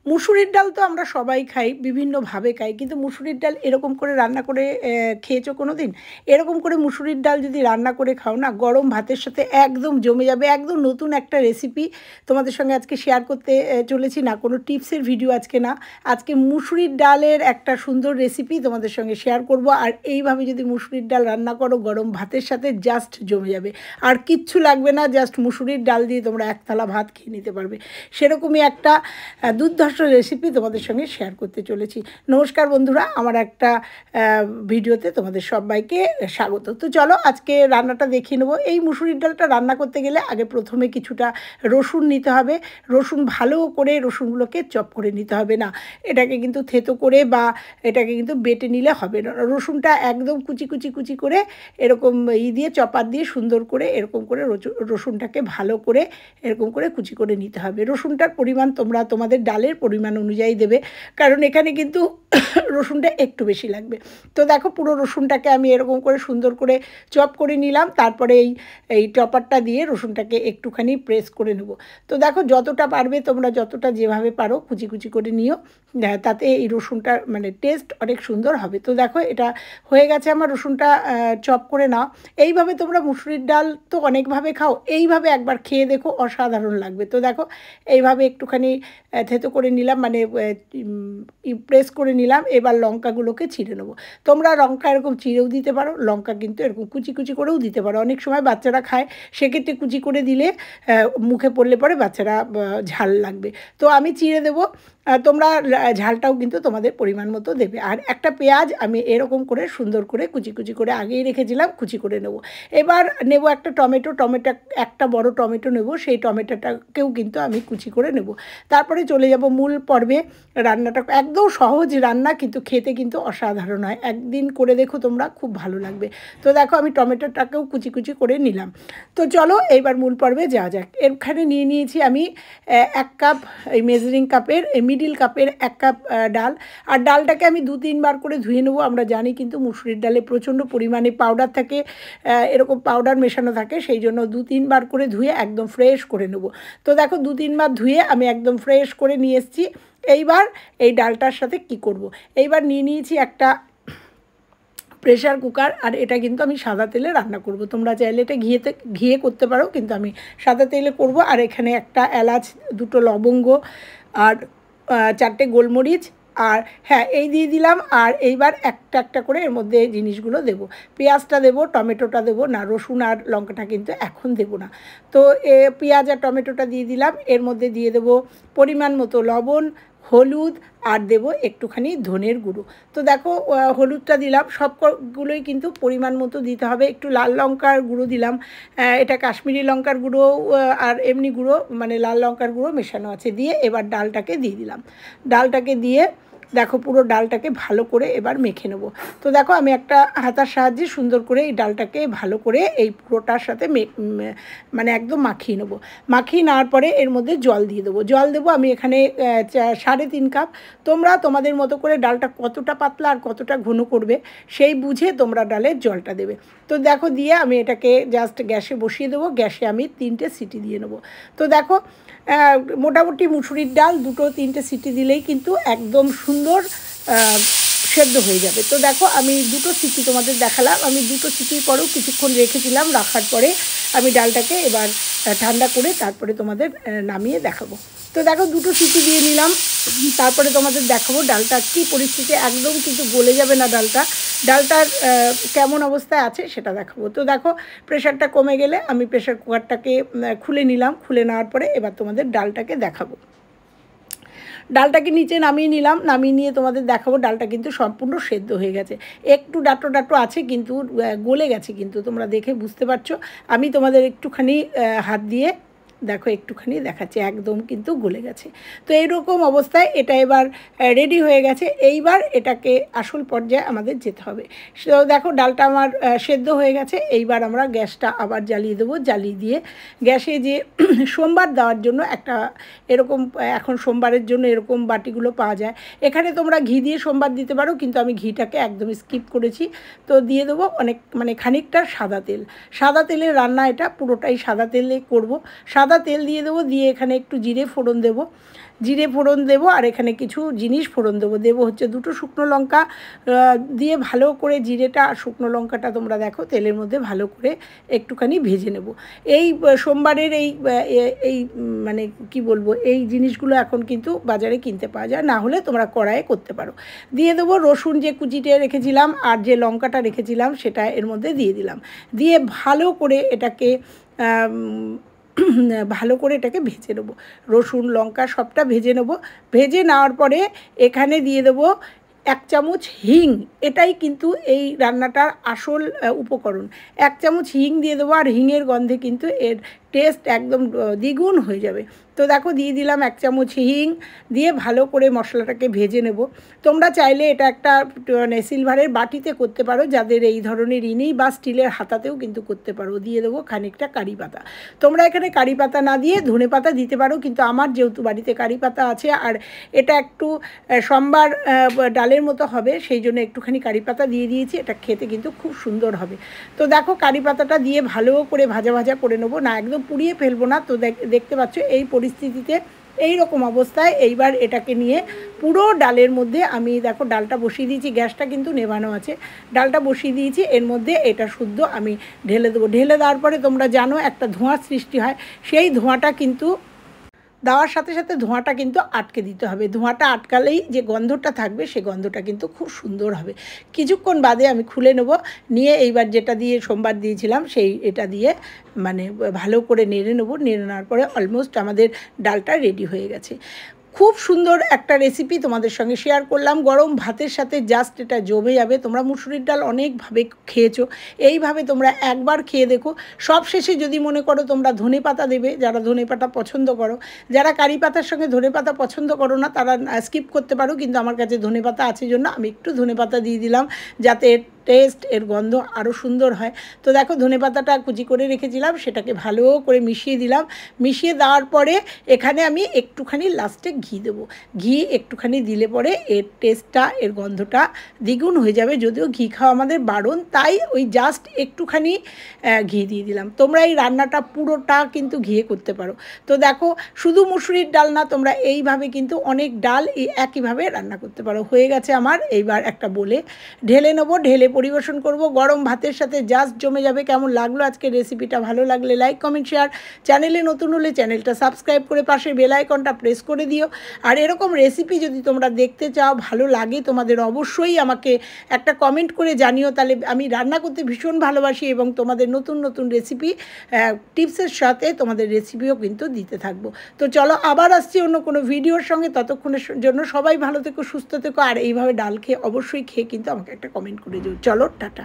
মুসুরির ডাল তো আমরা সবাই খাই, বিভিন্নভাবে খাই, কিন্তু মুসুরির ডাল এরকম করে রান্না করে খেয়েছো কোনো দিন? এরকম করে মুসুরির ডাল যদি রান্না করে খাও না, গরম ভাতের সাথে একদম জমে যাবে। একদম নতুন একটা রেসিপি তোমাদের সঙ্গে আজকে শেয়ার করতে চলেছি। না কোনো টিপসের ভিডিও আজকে না, আজকে মুসুরির ডালের একটা সুন্দর রেসিপি তোমাদের সঙ্গে শেয়ার করব। আর এইভাবে যদি মুসুরির ডাল রান্না করো গরম ভাতের সাথে জাস্ট জমে যাবে, আর কিচ্ছু লাগবে না, জাস্ট মুসুরির ডাল দিয়ে তোমরা এক থালা ভাত খেয়ে নিতে পারবে। সেরকমই একটা দুর্ধর্ষ রেসিপি তোমাদের সঙ্গে শেয়ার করতে চলেছি। নমস্কার বন্ধুরা, আমার একটা ভিডিওতে তোমাদের সবাইকে স্বাগত। তো চলো আজকে রান্নাটা দেখিয়ে নেবো। এই মুসুরির ডালটা রান্না করতে গেলে আগে প্রথমে কিছুটা রসুন নিতে হবে। রসুন ভালো করে রসুনগুলোকে চপ করে নিতে হবে, না এটাকে কিন্তু থেতো করে বা এটাকে কিন্তু বেটে নিলে হবে না। রসুনটা একদম কুচি কুচি কুচি করে এরকম দিয়ে চপার দিয়ে সুন্দর করে এরকম করে রসুনটাকে ভালো করে এরকম করে কুচি করে নিতে হবে। রসুনটার পরিমাণ তোমরা তোমাদের ডালের পরিমাণ অনুযায়ী দেবে, কারণ এখানে কিন্তু রসুনটা একটু বেশি লাগবে। তো দেখো পুরো রসুনটাকে আমি এরকম করে সুন্দর করে চপ করে নিলাম। তারপরে এই চপারটা দিয়ে রসুনটাকে একটুখানি প্রেস করে নেব। তো দেখো যতটা পারবে তোমরা, যতটা যেভাবে পারো কুচি কুচি করে নিও, তাতে এই রসুনটার মানে টেস্ট অনেক সুন্দর হবে। তো দেখো এটা হয়ে গেছে আমার রসুনটা চপ করে নাও। এইভাবে তোমরা মুসুরির ডাল তো অনেকভাবে খাও, এইভাবে একবার খেয়ে দেখো, অসাধারণ লাগবে। তো দেখো এইভাবে একটুখানি থেতো করে নিলাম, মানে প্রেস করে নিলাম। এবার লঙ্কাগুলোকে ছিঁড়ে নেবো। তোমরা লঙ্কা এরকম চিড়েও দিতে পারো, লঙ্কা কিন্তু এরকম কুচি কুচি করেও দিতে পারো। অনেক সময় বাচ্চারা খায়, সেক্ষেত্রে কুচি করে দিলে মুখে পড়লে পরে বাচ্চারা ঝাল লাগবে। তো আমি চিড়ে দেবো, তোমরা ঝালটাও কিন্তু তোমাদের পরিমাণ মতো দেবে। আর একটা পেঁয়াজ আমি এরকম করে সুন্দর করে কুচি কুচি করে আগেই রেখেছিলাম, কুচি করে নেব। এবার নেব একটা টমেটো, একটা বড় টমেটো নেব, সেই টমেটোটাকেও কিন্তু আমি কুচি করে নেব। তারপরে চলে যাব মূল পর্বে। রান্নাটা একদম সহজ রান্না, কিন্তু খেতে কিন্তু অসাধারণ হয়। একদিন করে দেখো তোমরা, খুব ভালো লাগবে। তো দেখো আমি টমেটোটাকেও কুচি কুচি করে নিলাম। তো চলো এইবার মূল পর্বে যাওয়া যাক। এখানে নিয়ে নিয়েছি আমি 1 কাপ, এই মেজারিং কাপের মিডিল কাপের 1 কাপ ডাল। আর ডালটাকে আমি 2-3 বার করে ধুয়ে নেবো। আমরা জানি কিন্তু মুসুরির ডালে প্রচণ্ড পরিমাণে পাউডার থাকে, এরকম পাউডার মেশানো থাকে, সেই জন্য 2-3 বার করে ধুয়ে একদম ফ্রেশ করে নেব। তো দেখো 2-3 বার ধুয়ে আমি একদম ফ্রেশ করে নিয়ে এসেছি। এইবার এই ডালটার সাথে কি করব। এইবার নিয়ে নিয়েছি একটা প্রেশার কুকার, আর এটা কিন্তু আমি সাদা তেলে রান্না করব। তোমরা চাইলে এটা ঘিয়ে করতে পারো, কিন্তু আমি সাদা তেলে করব। আর এখানে একটা এলাচ, 2টো লবঙ্গ, আর 4টে গোলমরিচ, আর হ্যাঁ এই দিয়ে দিলাম। আর এইবার একটা একটা করে এর মধ্যে জিনিসগুলো দেব। পেঁয়াজটা দেবো, টমেটোটা দেবো না, রসুন আর লঙ্কাটা কিন্তু এখন দেবো না। তো পেঁয়াজ আর টমেটোটা দিয়ে দিলাম। এর মধ্যে দিয়ে দেবো পরিমাণ মতো লবণ, হলুদ, আর দেবো একটুখানি ধনের গুঁড়ো। তো দেখো হলুদটা দিলাম, সবগুলোই কিন্তু পরিমাণ মতো দিতে হবে। একটু লাল লঙ্কার গুঁড়ো দিলাম, এটা কাশ্মীরি লঙ্কার গুঁড়ো আর এমনি গুঁড়ো, মানে লাল লঙ্কার গুঁড়ো মেশানো আছে। দিয়ে এবার ডালটাকে দিয়ে দিলাম। ডালটাকে দিয়ে দেখো পুরো ডালটাকে ভালো করে এবার মেখে নেব। তো দেখো আমি একটা হাতার সাহায্যে সুন্দর করে এই ডালটাকে ভালো করে এই পুরোটার সাথে মানে একদম মাখিয়ে নেব। মাখিয়ে নেওয়ার পরে এর মধ্যে জল দিয়ে দেবো। জল দেবো আমি এখানে 3.5 কাপ। তোমরা তোমাদের মতো করে ডালটা কতটা পাতলা আর কতটা ঘন করবে সেই বুঝে তোমরা ডালের জলটা দেবে। তো দেখো দিয়ে আমি এটাকে জাস্ট গ্যাসে বসিয়ে দেবো। গ্যাসে আমি 3টে সিটি দিয়ে নেবো। তো দেখো মোটামুটি মুসুরির ডাল 2-3টে সিটি দিলেই কিন্তু একদম সুন্দর সেদ্ধ হয়ে যাবে। তো দেখো আমি 2টো সিটি তোমাদের দেখালাম। আমি 2টো সিটির পরেও কিছুক্ষণ রেখেছিলাম, রাখার পরে আমি ডালটাকে এবার ঠান্ডা করে তারপরে তোমাদের নামিয়ে দেখাবো। তো দেখো 2টো সিটি দিয়ে নিলাম, তারপরে তোমাদের দেখাবো ডালটা কী পরিস্থিতি। একদম কিন্তু গলে যাবে না ডালটার কেমন অবস্থায় আছে সেটা দেখাবো। তো দেখো প্রেশারটা কমে গেলে আমি প্রেশার কুকারটাকে খুলে নিলাম। খুলে নেওয়ার পরে এবার তোমাদের ডালটাকে দেখাবো। ডালটাকে নিচে নামিয়ে নিলাম। নামিয়ে নিয়ে তোমাদের দেখাবো ডালটা কিন্তু সম্পূর্ণ সেদ্ধ হয়ে গেছে। একটু ডাটো ডাটো আছে, কিন্তু গলে গেছে, কিন্তু তোমরা দেখে বুঝতে পারছো। আমি তোমাদের একটুখানি হাত দিয়ে দেখো একটুখানি দেখাচ্ছি, একদম কিন্তু গলে গেছে। তো এইরকম অবস্থায় এটা এবার রেডি হয়ে গেছে। এইবার এটাকে আসল পর্যায়ে আমাদের যেতে হবে। তো দেখো ডালটা আমার সেদ্ধ হয়ে গেছে। এইবার আমরা গ্যাসটা আবার জ্বালিয়ে দেবো। জ্বালিয়ে দিয়ে গ্যাসে যে সোমবার দেওয়ার জন্য একটা এরকম, এখন সোমবারের জন্য এরকম বাটিগুলো পাওয়া যায়। এখানে তোমরা ঘি দিয়ে সোমবার দিতে পারো, কিন্তু আমি ঘিটাকে একদম স্কিপ করেছি। তো দিয়ে দেবো খানিকটা সাদা তেল। সাদা তেলের রান্না, এটা পুরোটাই সাদা তেলে করব। সাদা সাদা তেল দিয়ে দেবো, দিয়ে এখানে একটু জিরে ফোড়ন দেবো আর এখানে কিছু জিনিস ফোড়ন দেবো হচ্ছে 2টো শুকনো লঙ্কা দিয়ে ভালো করে জিরেটা আর শুকনো লঙ্কাটা তোমরা দেখো তেলের মধ্যে ভালো করে একটুখানি ভেজে নেব। এই সোমবারের এই মানে কি বলবো, এই জিনিসগুলো এখন কিন্তু বাজারে কিনতে পাওয়া যায়, না হলে তোমরা কড়াইয়ে করতে পারো। দিয়ে দেবো রসুন যে কুচিটে রেখেছিলাম আর যে লঙ্কাটা রেখেছিলাম সেটা এর মধ্যে দিয়ে দিলাম, দিয়ে ভালো করে এটাকে ভেজে নেবো। রসুন লঙ্কা সবটা ভেজে নেবো। ভেজে নেওয়ার পরে এখানে দিয়ে দেবো 1 চামচ হিং। এটাই কিন্তু এই রান্নাটার আসল উপকরণ। 1 চামচ হিং দিয়ে দেবো, আর হিংয়ের গন্ধে কিন্তু এর টেস্ট একদম দ্বিগুণ হয়ে যাবে। তো দেখো দিয়ে দিলাম 1 চামচ হিং, দিয়ে ভালো করে মশলাটাকে ভেজে নেব। তোমরা চাইলে এটা একটা মানে সিলভারের বাটিতে করতে পারো, যাদের এই ধরনের নেই, বা স্টিলের হাতাতেও কিন্তু করতে পারো। দিয়ে দেবো খানিকটা কারি পাতা। তোমরা এখানে কারি পাতা না দিয়ে ধনে পাতা দিতে পারো, কিন্তু আমার যেহেতু বাড়িতে কারি পাতা আছে আর এটা একটু সম্বার ডালের মতো হবে, সেই জন্য একটুখানি কারি পাতা দিয়ে দিয়েছি। এটা খেতে কিন্তু খুব সুন্দর হবে। তো দেখো কারি পাতাটা দিয়ে ভালো করে ভাজা করে নেবো, না একদম পুড়িয়ে ফেলবো না। তো দেখতে পাচ্ছ এই পরিস্থিতিতে এই রকম অবস্থায় এইবার এটাকে নিয়ে পুরো ডালের মধ্যে আমি দেখো ডালটা বসিয়ে দিয়েছি, গ্যাসটা কিন্তু নেভানো আছে, ডালটা বসিয়ে দিয়েছি, এর মধ্যে এটা শুদ্ধ আমি ঢেলে দেবো। ঢেলে দেওয়ার পরে তোমরা জানো একটা ধোঁয়ার সৃষ্টি হয়, সেই ধোঁয়াটা কিন্তু দেওয়ার সাথে সাথে ধোঁয়াটা কিন্তু আটকে দিতে হবে। ধোঁয়াটা আটকালেই যে গন্ধটা থাকবে সে গন্ধটা কিন্তু খুব সুন্দর হবে। কিছুক্ষণ বাদে আমি খুলে নেব, নিয়ে এইবার যেটা দিয়ে সোমবার দিয়েছিলাম সেই এটা দিয়ে মানে ভালো করে নেড়ে নেবো। নেড়ে নেওয়ার পরে অলমোস্ট আমাদের ডালটা রেডি হয়ে গেছে। খুব সুন্দর একটা রেসিপি তোমাদের সঙ্গে শেয়ার করলাম। গরম ভাতের সাথে জাস্ট এটা জমে যাবে। তোমরা মুসুরির ডাল অনেকভাবে খেয়েছো, এইভাবে তোমরা একবার খেয়ে দেখো। সব শেষে যদি মনে করো তোমরা ধনেপাতা দেবে, যারা ধনেপাতা পছন্দ করো। যারা কারি পাতার সঙ্গে ধনেপাতা পছন্দ করো না তারা স্কিপ করতে পারো, কিন্তু আমার কাছে ধনেপাতা আছে জন্য আমি একটু ধনেপাতা দিয়ে দিলাম, যাতে টেস্ট এর গন্ধ আরও সুন্দর হয়। তো দেখো ধনেপাতাটা কুচি করে রেখেছিলাম, সেটাকে ভালো করে মিশিয়ে দিলাম। মিশিয়ে দেওয়ার পরে এখানে আমি একটুখানি লাস্টে ঘি দেবো। ঘি একটুখানি দিলে পরে এর টেস্টটা এর গন্ধটা দ্বিগুণ হয়ে যাবে। যদিও ঘি খাওয়া আমাদের বারণ, তাই ওই জাস্ট একটুখানি ঘি দিয়ে দিলাম। তোমরা এই রান্নাটা পুরোটা কিন্তু ঘিয়ে করতে পারো। তো দেখো শুধু মুসুরির ডাল না, তোমরা এইভাবে কিন্তু অনেক ডাল একইভাবে রান্না করতে পারো। হয়ে গেছে আমার, এইবার একটা বলে ঢেলে নেবো, ঢেলে পরিবেশন করব। গরম ভাতের সাথে জাস্ট জমে যাবে। কেমন লাগলো আজকে রেসিপিটা? ভালো লাগলে লাইক কমেন্ট শেয়ার, চ্যানেলে নতুন হলে চ্যানেলটা সাবস্ক্রাইব করে পাশে বেল আইকনটা প্রেস করে দিও। আর এরকম রেসিপি যদি তোমরা দেখতে চাও, ভালো লাগে তোমাদের, অবশ্যই আমাকে একটা কমেন্ট করে জানিও। তাহলে আমি রান্না করতে ভীষণ ভালোবাসি এবং তোমাদের নতুন নতুন রেসিপি টিপসের সাথে তোমাদের রেসিপিও কিন্তু দিতে থাকবো। তো চলো আবার আসছি অন্য কোনো ভিডিওর সঙ্গে। ততক্ষণের জন্য সবাই ভালো থেকো, সুস্থ থেকো, আর এইভাবে ডাল খেয়ে অবশ্যই খেয়ে কিন্তু আমাকে একটা কমেন্ট করে দিও। চলো টাটা।